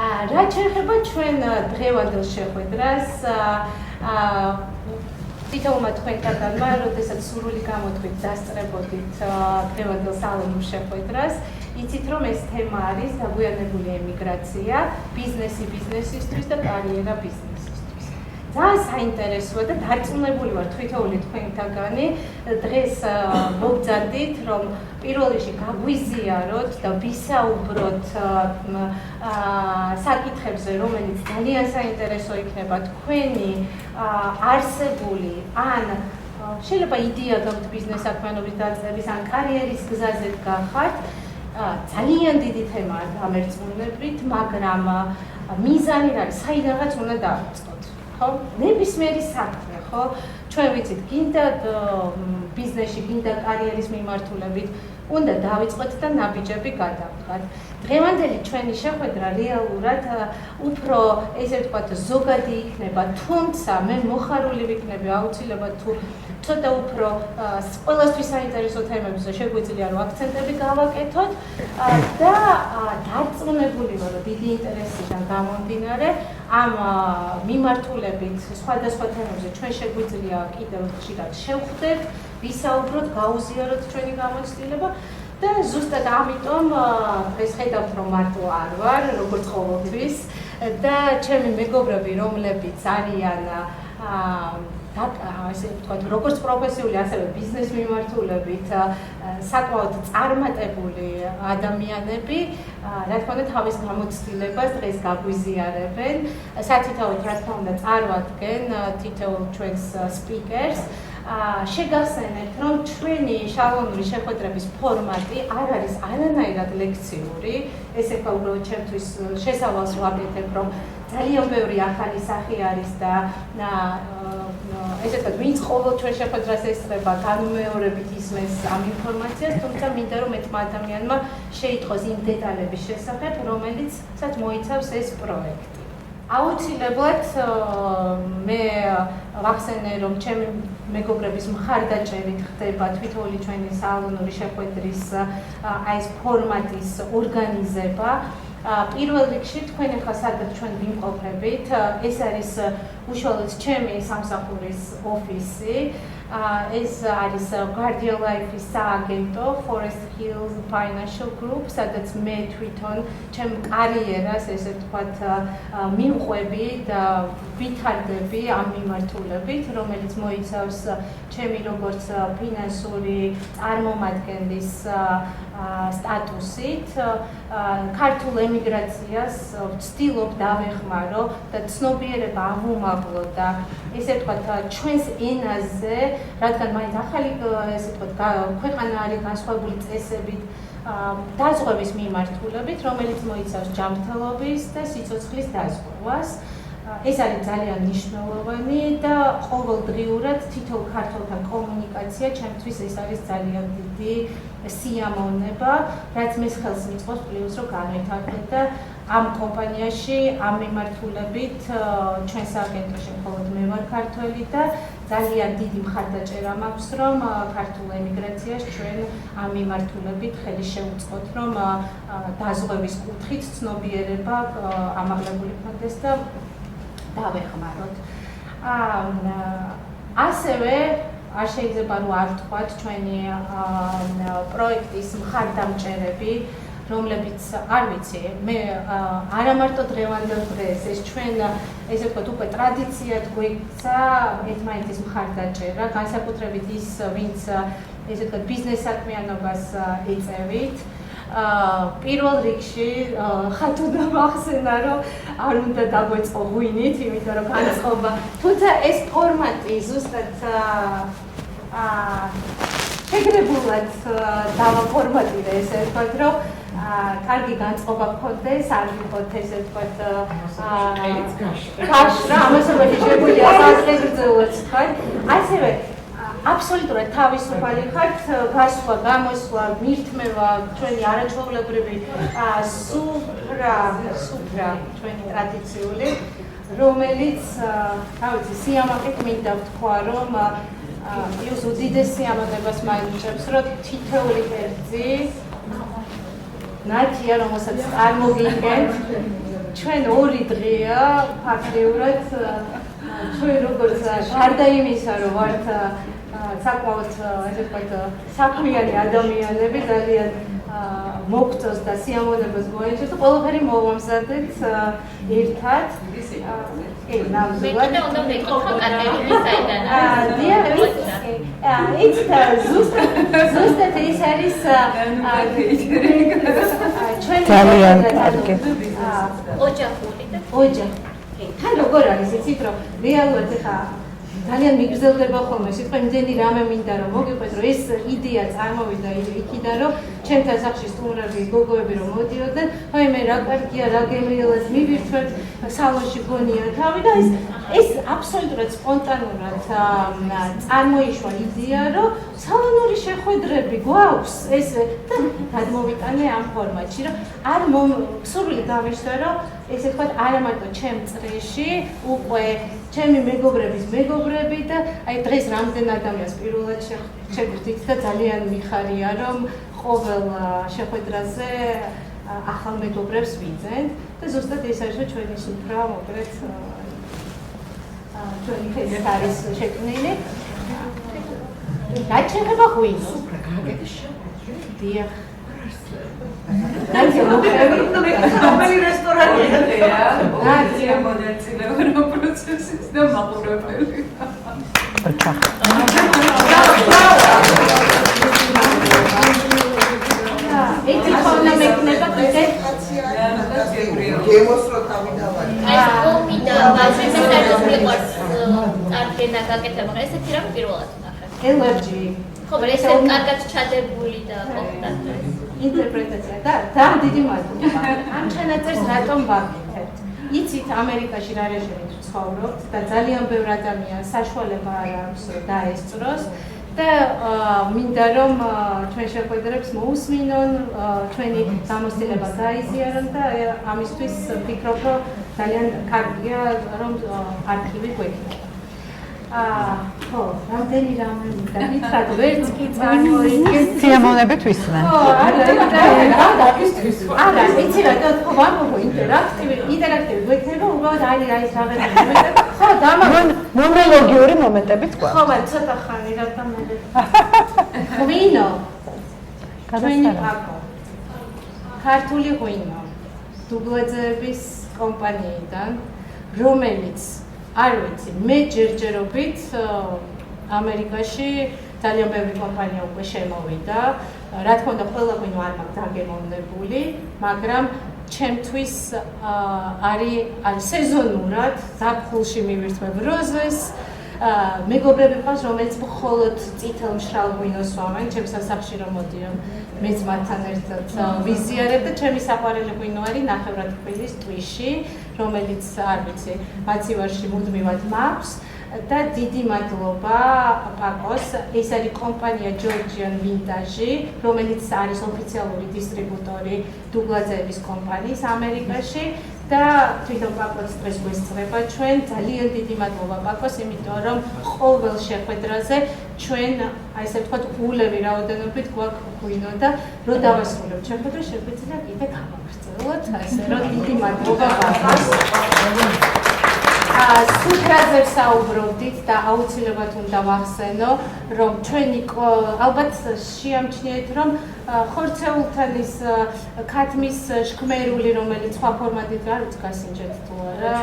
რაც შეეხება ჩვენ დღევანდელ შეხვედრას, თითოეულმა თქვენთაგანმა, როდესაც სურვილი გამოთქვით დასწრებოდით დღევანდელ სალონურ შეხვედრას, იცით რომ ეს თემა არის დაგვიანებული ემიგრაცია, ბიზნესი ბიზნესისთვის და კარიერა ბიზნესისთვის. ძალიან საინტერესოა და დარწმუნებული ვარ თითოეული თქვენთაგანი დღეს მოგზადით რომ პირველ რიგში გაგვიზიაროთ და ვისაუბროთ საკითხებზე, რომელიც ძალიან საინტერესო იქნება თქვენი არსებული ან შეიძლება იდეა გაქვთ ბიზნეს საქმიანობის დაწყების ან კარიერის გზაზე გახართ. ძალიან დიდი თემაა გამერწმუნებით, მაგრამ მიზანი არის საიდანაც უნდა დავიწყოთ. ხო? ნებისმიერი საქმე, ხო? ჩვენ ვიცით, გინდა ბიზნესში, გინდა კარიერის მიმართულებით, უნდა დავიწყოთ და ნაბიჯები გადავდგათ. დღევანდელი ჩვენი შეხვედრა რეალურად უფრო ესე ვთქვათ ზოგადი იქნება, თუმცა მე მოხარული ვიქნები აუცილებლად თუ ცოტა უფრო ყველასთვის საინტერესო თემებზე შეგვიძლია რომ აქცენტები გავაკეთოთ და დარწმუნებული ვარ რომ დიდი ინტერესიდან გამომდინარე ამ მიმართულებით სხვადასხვა თემებზე ჩვენ შეგვიძლია კიდევ ხშირად შევხვდეთ, ვისაუბროთ, გაუზიაროთ ჩვენი გამოცდილება და ზუსტად ამიტომ ეს ხედავთ რომ მარტო არ ვარ, როგორც ყოველთვის და ჩემი მეგობრები, რომლებიც არიან ასე ვთქვათ, როგორც პროფესიული, ასევე ბიზნეს მიმართულებით საკმაოდ წარმატებული ადამიანები, რა თქმა უნდა, თავის გამოცდილებას დღეს გაგვიზიარებენ. სათითაოდ, რა თქმა უნდა, წარვადგენ თითოეულ ჩვენს სპიკერს. შეგახსენებთ, რომ ჩვენი შალონური შეხვედრების ფორმატი არ არის არანაირად ლექციური, ეს ეხლა უბრალოდ ჩემთვის შესავალს ვაკეთებ, რომ ძალიან ბევრი ახალი სახე არის და ესე ვთქვათ, ვინც ყოველ ჩვენ შეხვედრას ესწრება, განუმეორებით ისმენს ამ ინფორმაციას, თუმცა მინდა რომ ერთმა ადამიანმა შეიტყოს იმ დეტალების შესახებ, რომელიცაც მოიცავს ეს პროექტი. აუცილებლად მე ვახსენე, რომ ჩემი მეგობრების მხარდაჭერით ხდება თითოეული ჩვენი სალონური შეხვედრის ეს ფორმატის ორგანიზება. პირველ რიგში თქვენ ახლა სადაც ჩვენ ვიმყოფებით, ეს არის უშუალოდ ჩემი სამსახურის ოფისი. ეს არის Guardian Life-ის სააგენტო Forest Hills Financial Group, სადაც მე თვითონ ჩემ კარიერას, ესე ვთქვათ, მივყვები და ვითარდები ამ მიმართულებით, რომელიც მოიცავს ჩემი როგორც ფინანსური წარმომადგენლის სტატუსით, ქართულ ემიგრაციას ვცდილობ დავეხმარო და ცნობიერება ავუმაღლო და ესე ვთქვათ, ჩვენს ენაზე, რადგან მაინც ახალი ესე ვთქვათ, ქვეყანა არის განსხვავებული წესებით, დაზღვევის მიმართულებით, რომელიც მოიცავს ჯანმრთელობის და სიცოცხლის დაზღვევას. ეს არის ძალიან მნიშვნელოვანი და ყოველდღიურად თითოეულ ქართველთან კომუნიკაცია ჩემთვის ეს არის ძალიან დიდი სიამოვნება, რაც მე ხელს მიწყობს პლუს რომ განვითარდეთ და ამ კომპანიაში ამ მიმართულებით ჩვენ სააგენტოში მხოლოდ მე ვარ ქართველი და ძალიან დიდი მხარდაჭერა მაქვს რომ ქართულ ემიგრაციას ჩვენ ამ მიმართულებით ხელი შევუწყოთ რომ დაზღვევის კუთხით ცნობიერება ამაღლებული ხდეს და დავეხმაროთ. ასევე არ შეიძლება რომ არ ვთქვათ ჩვენი პროექტის მხარდამჭერები, რომლებიც არ ვიცი, მე არა მარტო დღევანდელ დღეს, ეს ჩვენ ესე ვთქვათ უკვე ტრადიციად გვექცა ერთმანეთის მხარდაჭერა, განსაკუთრებით ის, ვინც ესე ვთქვათ ბიზნეს საქმიანობას ეწევით. პირველ რიგში ხათუნა მახსენა რომ არ უნდა დაგვეწყო ღვინით, იმიტომ რომ განწყობა, თუმცა ეს ფორმატი ზუსტად შეგრებულად დავაფორმატირე, ესე ვთქვათ, რომ კარგი განწყობა გქონდეს, არ ვიყოთ ესე ვთქვათ გაშრა, ამასობაში შეგვიძლია საზღერძლოც ვთქვათ, ასევე აბსოლუტურად თავისუფალი ხართ, გასვლა, გამოსვლა, მირთმევა, ჩვენი არაჩვეულებრივი სუფრა ჩვენი ტრადიციული, რომელიც, რა ვიცი, სიამაყით მინდა ვთქვა, რომ ის უდიდეს სიამოვნებას მაინტერესებს, რომ თითოეული კერძი ნათია, რომელსაც წარმოგიდგენთ. ჩვენ 2 დღეა ფაქტიურად ჩვენ როგორც გარდა იმისა, რომ ვართ საკმაოდ ესე ვთქვათ საქმიანი ადამიანები ძალიან მოგწოს და სიამოვნებას გვაინტერესებს და ყველაფერი მოვამზადეთ ერთად. კი, ნამდვილად. მე უნდა მეკითხო კატერინის საიდან. ზუსტად ეს არის ჩვენ ძალიან კარგი. ოჯახური და ოჯახი. თან როგორ არის იცით რომ რეალურად ხა ძალიან მიგრძელდება ხოლმე სიტყვა იმდენი რამე მინდა რომ მოგიყვეთ რომ ეს იდეა წარმოვიდა იქიდან რომ ჩემთან სახში სტუმრები გოგოები რომ მოდიოდნენ აი მე რა კარგია რა გემრიელად მივირთვეთ სალონში გონია თავი და ეს აბსოლუტურად სპონტანურად წარმოიშვა იდეა რომ სალონური შეხვედრები გვაქვს ეს და გადმოვიტანე ამ ფორმატში რომ არ სურვილი გამიშვა რომ ესე ვთქვათ არა მარტო ჩემ წრეში უკვე ჩემი მეგობრების მეგობრები და აი დღეს რამდენ ადამიანს პირველად შეგვიძლით და ძალიან მიხარია რომ ყოველ შეხვედრაზე ახალ მეგობრებს ვიძენთ და ზუსტად ეს არის ჩვენი სუფრა მოკლედ ჩვენი ხელი არის შექმნილი რაც შეეხება ღვინოს სუფრა გააკეთე დიახ Grazie, რომელი რესტორანია? Grazie, მონაწილეობა რო პროცესის და მაყურებელი. ეს ხონა მეკნება კიდე გემოსრო თავი დავარი. ეს კომიდა ბაზრის საერთოდ მიყვარს წარდგენა გაკეთება. ესეთი რამ პირველად ნახე. ელერჯი. ხო, ეს კარგად ჩადებული და კონტაქტი. ინტერპრეტაცია და დიდი მადლობა. ამ ჩანაწერს რატომ ვაკეთებთ? იცით ამერიკაში რა რეჟიმით ვცხოვრობთ და ძალიან ბევრ ადამიანს საშუალება არ აქვს დაესწროს და მინდა რომ ჩვენ შეხვედრებს მოусმინონ, ჩვენი გამოცდილება გაიზიარონ და ამისთვის ვფიქრობ რომ ძალიან კარგია რომ არქივი გვექნება. ხო, რამდენი რამე მინდა გითხრათ, ვერც კი წარმოიდგენთ. სიამოვნებით ვისმენ. ხო, არა, არა, იცი რა, ხო, ვამბობ ინტერაქტივი გვექნება, უბრალოდ არის რაღაცა. ხო, მონოლოგიური მომენტებიც გვაქვს. ხო, მაგრამ ცოტა ხანი რატომ მე. ღვინო. ჩვენი პაკო. ქართული ღვინო. დუბლაძეების კომპანიიდან, რომელიც არ ვიცი, მე ჯერჯერობით ამერიკაში ძალიან ბევრი კომპანია უკვე შემოვიდა. რა თქმა უნდა, ყველა ღვინო არ მაქვს დაგემოვნებული, მაგრამ ჩემთვის არის სეზონურად ზაფხულში მივირთმევ როზეს. მეგობრები მყავს, რომელიც მხოლოდ წითელ მშრალ ღვინოს ვამენ, ჩემს სასახლეში რომ მოდიან, მეც მათთან ერთად ვიზიარებ და ჩემი საყვარელი ღვინო არის ნახევრადთქვილის ტვიში, რომელიც არ ვიცი, მაცივარში მუდმივად მაქვს და დიდი მადლობა პაკოს. ეს არის კომპანია Georgian Vintage, რომელიც არის ოფიციალური დისტრიბუტორი დუბლაძეების კომპანიის ამერიკაში. და თვითონ პაკოს დღეს გვესწრება ჩვენ ძალიან დიდი მადლობა პაკოს, იმიტომ რომ ყოველ შეხვედრაზე ჩვენ აი ესე ვთქვათ ულევი რაოდენობით გვაქვს ღვინო და რო დავასრულებთ შეხვედრას შეგვიძლია კიდე გავაგრძელოთ, ასე რომ დიდი მადლობა პაკოს. სუფრაზე საუბრობდით და აუცილებლად უნდა ვახსენო, რომ ჩვენი ალბათ შეამჩნიეთ, რომ ხორცეულთან ის ქათმის შქმერული, რომელიც სხვა ფორმატით არ ვიცი გასინჯეთ თუ არა.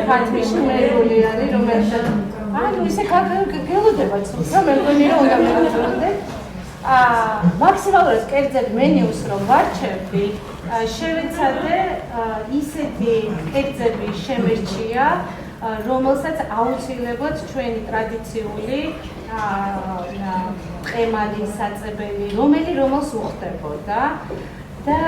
ქათმის შქმერული არის, რომელიც ანუ ისე გელოდება ცოტა, მე მგონი რომ უნდა მივაწოდეთ. მაქსიმალურად კერძად მენიუს რომ ვარჩევდი, შევეცადე ისეთი კერძები შემერჩია, რომელსაც აუცილებლად ჩვენი ტრადიციული ყემალი საწებელი, რომელს უხდებოდა და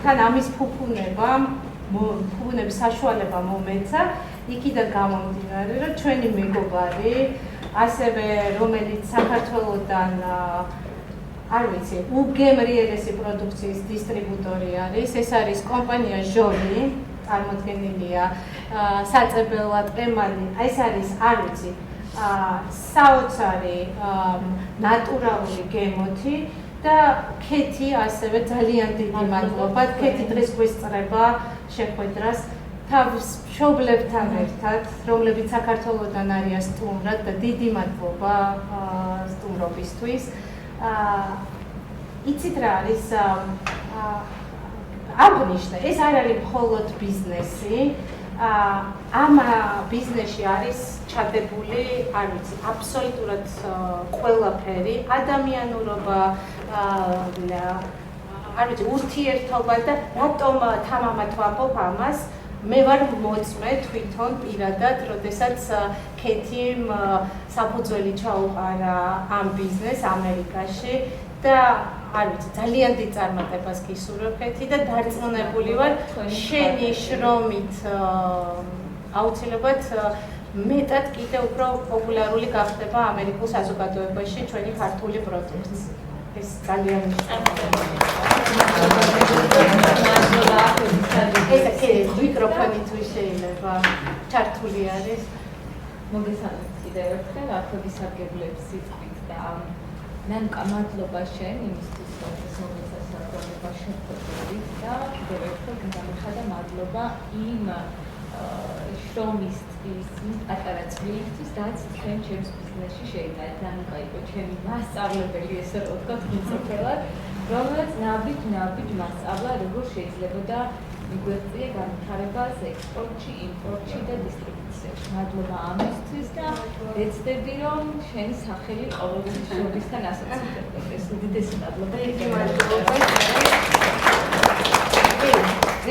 თან ამის ფუფუნების საშუალება მომეცა, იქიდან გამომდინარე, რომ ჩვენი მეგობარი, ასევე რომელიც საქართველოდან არ ვიცი, უგემრიელესი პროდუქციის დისტრიბუტორი არის, ეს არის კომპანია ჟოლი, წარმოდგენილია საწებელად ყემალი, ეს არის არ ვიცი, საოცარი ნატურალური გემოთი და ქეთი ასევე ძალიან დიდი მადლობა. ქეთი დღეს გვესწრება შეხვედრას თავის მშობლებთან ერთად, რომლებიც საქართველოდან არიან სტუმრად და დიდი მადლობა სტუმრობისთვის. იცით რა არის აღნიშნე, ეს არ არის მხოლოდ ბიზნესი. ამ ბიზნესში არის ჩადებული, არ ვიცი, აბსოლუტურად ყველაფერი, ადამიანურობა, არ ვიცი, ურთიერთობა და რატომ თამამად ვამბობ ამას? მე ვარ მოწმე თვითონ პირადად, როდესაც ქეთიმ საფუძველი ჩაუყარა ამ ბიზნესს ამერიკაში და არ ვიცი, ძალიან დიდ წარმატებას გისურვებ ქეთი და დარწმუნებული ვარ, შენი შრომით აუცილებლად მეტად კიდე უფრო პოპულარული გახდება ამერიკულ საზოგადოებაში ჩვენი ქართული პროდუქტი. ეს ძალიან ეს მიკროფონი თუ შეიძლება ჩართული არის. მოგესალმებით კიდევ ერთხელ ათოდისარგებლებს სიტყვით და მადლობა შენ იმისთვის, რომ ეს მომეცასაც შეხვედრით და კიდევ ერთხელ გამიხადა მადლობა იმ შრომისთვის, იმ პატარა წვლილისთვის, რაც თქვენ ჩემს ბიზნესში შეიტანეთ. ანუ კაიკო, ჩემი მასწავლებელი, ესე რომ ვთქვათ, მიწოქელად, რომელიც ნაბიჯ მასწავლა, როგორ შეიძლება მიგვეწია განვითარებას ექსპორტში, იმპორტში და დისტრიბუციაში. მადლობა ამისთვის და ვეცდები, რომ შენი სახელი ყოველთვის შრომისთან ასოცირდება. ეს უდიდესი მადლობა.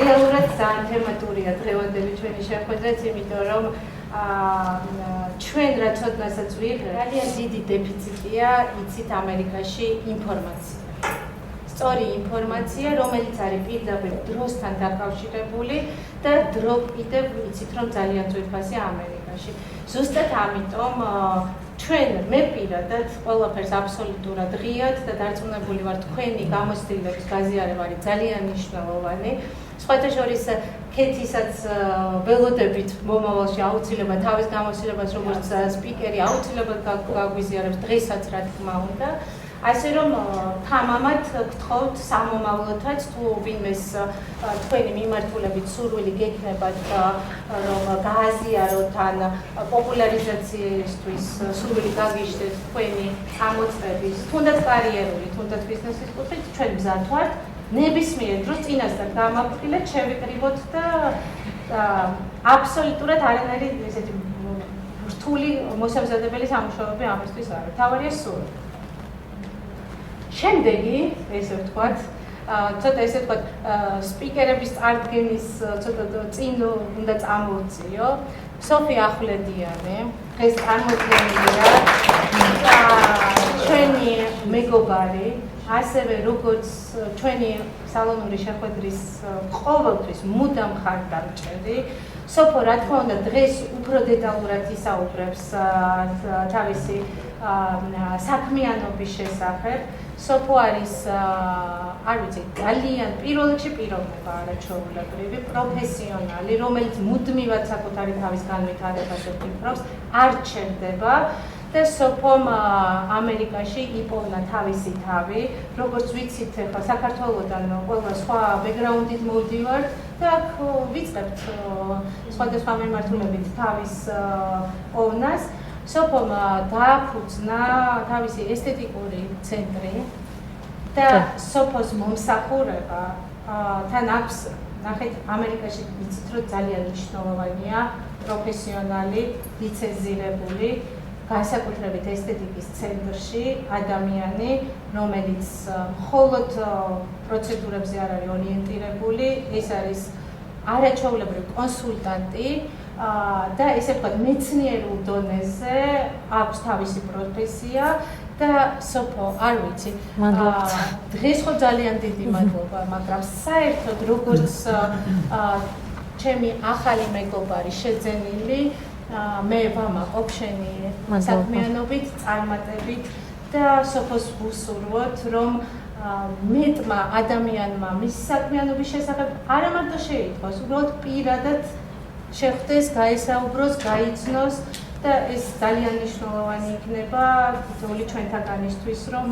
რეალურად ძალიან თემატურია დღევანდელი ჩვენი შეხვედრაც, იმიტომ რომ ჩვენ რაც ოდნასაც ვიღებთ, ძალიან დიდი დეფიციტია, იცით ამერიკაში ინფორმაცია. სწორი ინფორმაცია, რომელიც არის პირდაპირ დროსთან დაკავშირებული და დრო კიდევ იცით რომ ძალიან ძვირფასია ამერიკაში. ზუსტად ამიტომ ჩვენ მე პირადად ყველაფერს აბსოლუტურად ღიად და დარწმუნებული ვარ თქვენი გამოცდილების გაზიარება არის ძალიან მნიშვნელოვანი. სხვათა შორის ქეთისაც ველოდებით მომავალში აუცილებლად თავის გამოცდილებას როგორც სპიკერი აუცილებლად გაგვიზიარებს დღესაც რა თქმა უნდა. ასე რომ თამამად გთხოვთ სამომავლოდაც თუ ვინმეს თქვენი მიმართულებით სურვილი გექნებათ რომ გააზიაროთ ან პოპულარიზაციისთვის სურვილი გაგიჟდეთ თქვენი ამოწმების, თუნდაც კარიერული, თუნდაც ბიზნესის კუთხით, ჩვენ მზად ვართ ნებისმიერ დროს წინასწარ გამაფრთხილეთ, შევიკრიბოთ და აბსოლუტურად არანაირი ესეთი რთული მოსამზადებელი სამუშაოები ამისთვის არ არის. თავარია სურვილი. შემდეგი, ესე ვთქვათ, ცოტა ესე ვთქვათ, სპიკერების წარდგენის ცოტა წინ უნდა წამოვწიო. სოფი ახვლედიანი, დღეს წარმოდგენილია და ჩვენი მეგობარი, ასევე როგორც ჩვენი სალონური შეხვედრის ყოველთვის მუდამ ხარდამჭერი. სოფო, რა თქმა უნდა, დღეს უფრო დეტალურად ისაუბრებს თავისი საქმიანობის შესახებ. სოფო არის, არ ვიცი, ძალიან პირველ რიგში პიროვნება არაჩვეულებრივი, პროფესიონალი, რომელიც მუდმივად საკუთარი თავის განვითარებაზე ფიქრობს, არ ჩერდება და სოფომ ამერიკაში იპოვნა თავისი თავი, როგორც ვიცით, ახლა საქართველოდან ყველა სხვა ბექგრაუნდით მოვდივართ და აქ ვიწყებთ სხვადასხვა მიმართულებით თავის პოვნას. სოფომ დააფუძნა თავისი ესთეტიკური ცენტრი და სოფოს მომსახურება თან აქვს, ნახეთ, ამერიკაში ვიცით, რომ ძალიან მნიშვნელოვანია პროფესიონალი, ლიცენზირებული, განსაკუთრებით ესთეტიკის ცენტრში ადამიანი, რომელიც მხოლოდ პროცედურებზე არ არის ორიენტირებული, ეს არის არაჩვეულებრივი კონსულტანტი და ესე ვთქვათ, მეცნიერულ დონეზე აქვს თავისი პროფესია და სოფო, არ ვიცი, დღეს ხო ძალიან დიდი მადლობა, მაგრამ საერთოდ როგორც ჩემი ახალი მეგობარი შეძენილი, მე ვამაყობ შენი საქმიანობით, წარმატებით და სოფოს ვუსურვოთ, რომ მეტმა ადამიანმა მის საქმიანობის შესახებ არა მარტო შეიტყვას, უბრალოდ პირადად შეხვდეს, გაესაუბროს, გაიცნოს და ეს ძალიან მნიშვნელოვანი იქნება თითოეული ჩვენთაგანისთვის, რომ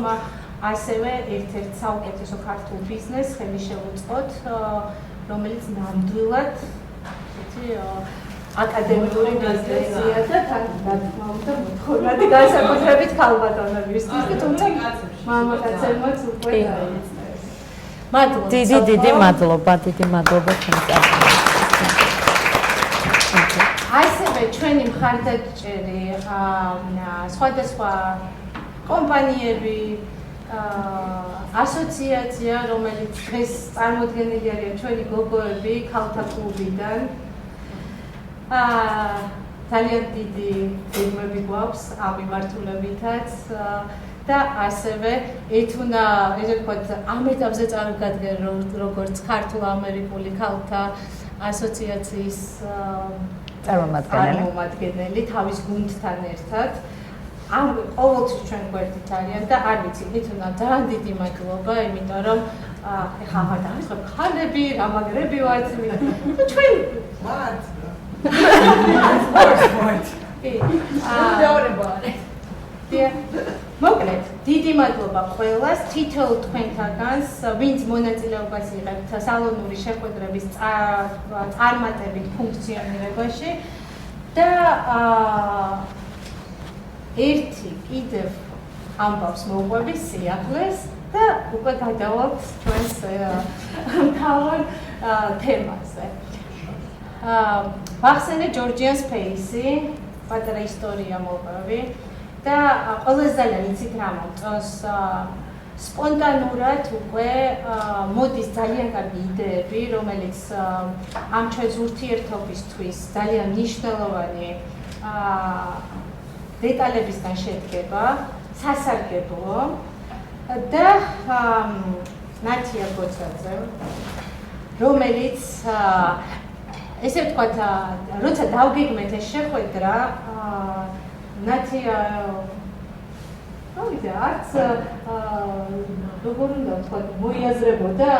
ასევე ერთ-ერთ საუკეთესო ქართულ ბიზნესს ხელი შევუწყოთ, რომელიც ნამდვილად აკადემიური ბიზნესია და თან რა თქმა უნდა მოთხოვნადი განსაკუთრებით ქალბატონებისთვის და თუმცა მამაკაცებმაც უკვე დაიწყეს. მადლობა. დიდი მადლობა თქვენს ასევე ჩვენი მხარდაჭერი სხვადასხვა კომპანიები, ასოციაცია, რომელიც დღეს წარმოდგენილი არიან ჩვენი გოგოები ქალთა კლუბიდან. ძალიან დიდი გეგმები გვაქვს ამ მიმართულებითაც და ასევე ეთუნა ესე ვთქვათ ამ ეტაპზე წარდგენ როგორც ქართულ-ამერიკული ქალთა ასოციაციის წარმომადგენელი თავის გუნდთან ერთად. ამ ყოველთვის ჩვენ გვერდით არიან და არ ვიცი, ეთუნა ძალიან დიდი მადლობა, იმიტომ რომ ეხლა აღარ დავიწყებ ხალები, რამაგრები ვართ და ჩვენ მათ მოკლედ, დიდი მადლობა ყველას, თითოეულ თქვენთაგანს, ვინც მონაწილეობას იღებთ სალონური შეხვედრების წარმატებით ფუნქციონირებაში და ერთი კიდევ ამბავს მოუყვები სიახლეს და უკვე გადავალთ ჩვენს მთავარ თემაზე. ვახსენე ჯორჯიან სპეისი, პატარა ისტორია მოვყვები და ყველაზე ძალიან იცით რა მომწონს სპონტანურად უკვე მოდის ძალიან კარგი იდეები, რომელიც ამ ჩვენს ურთიერთობისთვის ძალიან მნიშვნელოვანი დეტალებისგან შედგება, სასარგებლო და ნათია გოცაძე, რომელიც ესე ვთქვათ, როცა დავგეგმეთ ეს შეხვედრა, ნათია არც როგორ უნდა ვთქვათ, მოიაზრებოდა,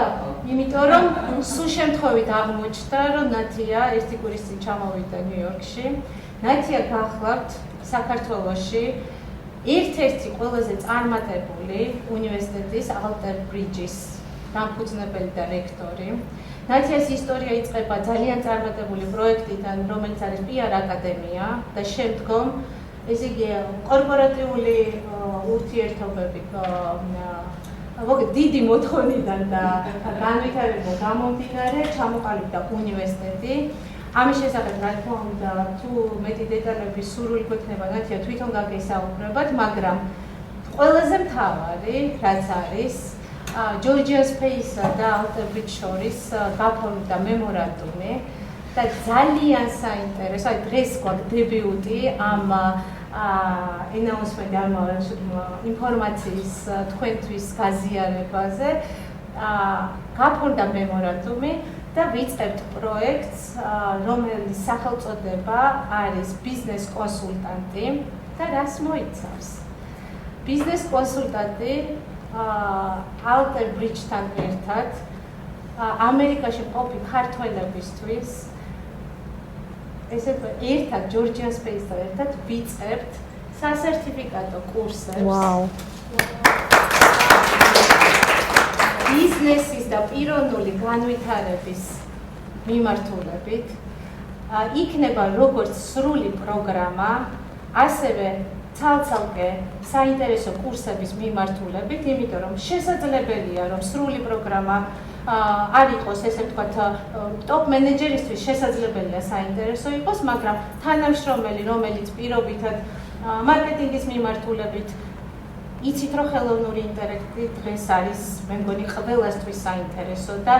იმიტომ რომ სულ შემთხვევით აღმოჩნდა, რომ ნათია ერთი კვირის წინ ჩამოვიდა ნიუ-იორკში. ნათია გახლავთ საქართველოში ერთ-ერთი ყველაზე წარმატებული უნივერსიტეტის ალტერ ბრიჯის დამფუძნებელი და რექტორი. ნათიას ისტორია იწყება ძალიან წარმატებული პროექტიდან, რომელიც არის PR აკადემია და შემდგომ ესე იგი კორპორატიული ურთიერთობები დიდი მოთხოვნიდან და განვითარება გამომდინარე ჩამოყალიბდა უნივერსიტეტი. ამის შესახებ რა თქმა უნდა თუ მეტი დეტალები სურვილი გვექნება ნათია თვითონ გაგესაუბრებათ, მაგრამ ყველაზე მთავარი რაც არის ჯორჯიან სპეისსა და ალტერ ბრიჯს შორის გაფორმდა მემორანდუმი და ძალიან საინტერესო, აი დღეს გვაქვს დებიუტი ამ ენაუნსმენტი, ამ ინფორმაციის თქვენთვის გაზიარებაზე. გაფორმდა მემორანდუმი და ვიწყებთ პროექტს, რომელიც სახელწოდება არის ბიზნეს კონსულტანტი და რას მოიცავს? ბიზნეს კონსულტანტი ალტერ ბრიჯთან ერთად ამერიკაში მყოფი ქართველებისთვის ესე ერთად ჯორჯიან სპეისთან ერთად ვიწყებთ სასერტიფიკატო კურსებს. ვაუ. ბიზნესის და პიროვნული განვითარების მიმართულებით იქნება როგორც სრული პროგრამა, ასევე ცალ-ცალკე საინტერესო კურსების მიმართულებით, იმიტომ რომ შესაძლებელია რომ სრული პროგრამა არ იყოს, ესე ვთქვათ, ტოპ მენეჯერისთვის შესაძლებელია საინტერესო იყოს, მაგრამ თანამშრომელი, რომელიც პირობითად მარკეტინგის მიმართულებით იცით რომ ხელოვნური ინტელექტი დღეს არის, მე მგონი ყველასთვის საინტერესო და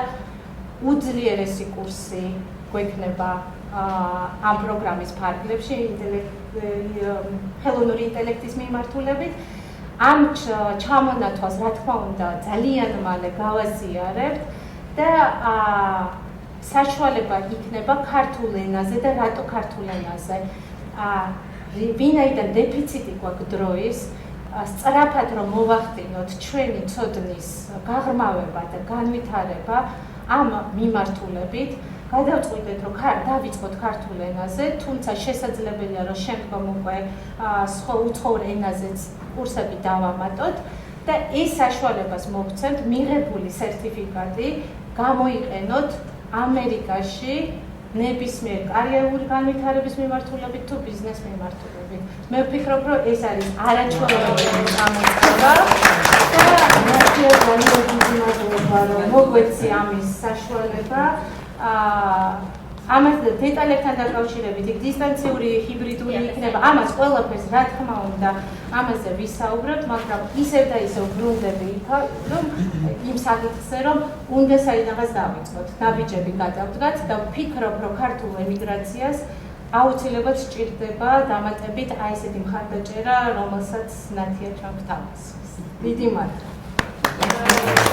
უძლიერესი კურსი გვექნება ამ პროგრამის ფარგლებში ხელოვნური ინტელექტის მიმართულებით. ამ ჩამონათვალს რა თქმა უნდა ძალიან მალე გავაზიარებთ და საშუალება იქნება ქართულ ენაზე და რატო ქართულ ენაზე. ვინაიდან დეფიციტი გვაქვს დროის, სწრაფად რომ მოვახდინოთ ჩვენი ცოდნის გაღრმავება და განვითარება ამ მიმართულებით, გადავწყვიტეთ რომ დავიწყოთ ქართულ ენაზე, თუმცა შესაძლებელია რომ შემდგომ უკვე სხვა უცხოურ ენაზეც კურსები დავამატოთ და ეს საშუალებას მოგცემთ მიღებული სერტიფიკატი გამოიყენოთ ამერიკაში ნებისმიერ კარიერული განვითარების მიმართულებით თუ ბიზნეს მიმართულებით. მე ვფიქრობ, რომ ეს არის არაჩვეულებრივი გამოწვევა და რომ მოგვეცი ამის საშუალება. ამას დეტალებთან დაკავშირებით იქ დისტანციური ჰიბრიდული იქნება. ამას ყველაფერს რა თქმა უნდა ამაზე ვისაუბრებთ, მაგრამ ისევ და ისევ ბრუნდები იქა, რომ იმ საკითხზე, რომ უნდა საიდანღაც დავიწყოთ, ნაბიჯები გადავდგათ და ვფიქრობ, რომ ქართულ ემიგრაციას აუცილებლად სჭირდება დამატებით აი ესეთი მხარდაჭერა, რომელსაც ნათია ჩვენ გვთავაზობს. დიდი მადლობა.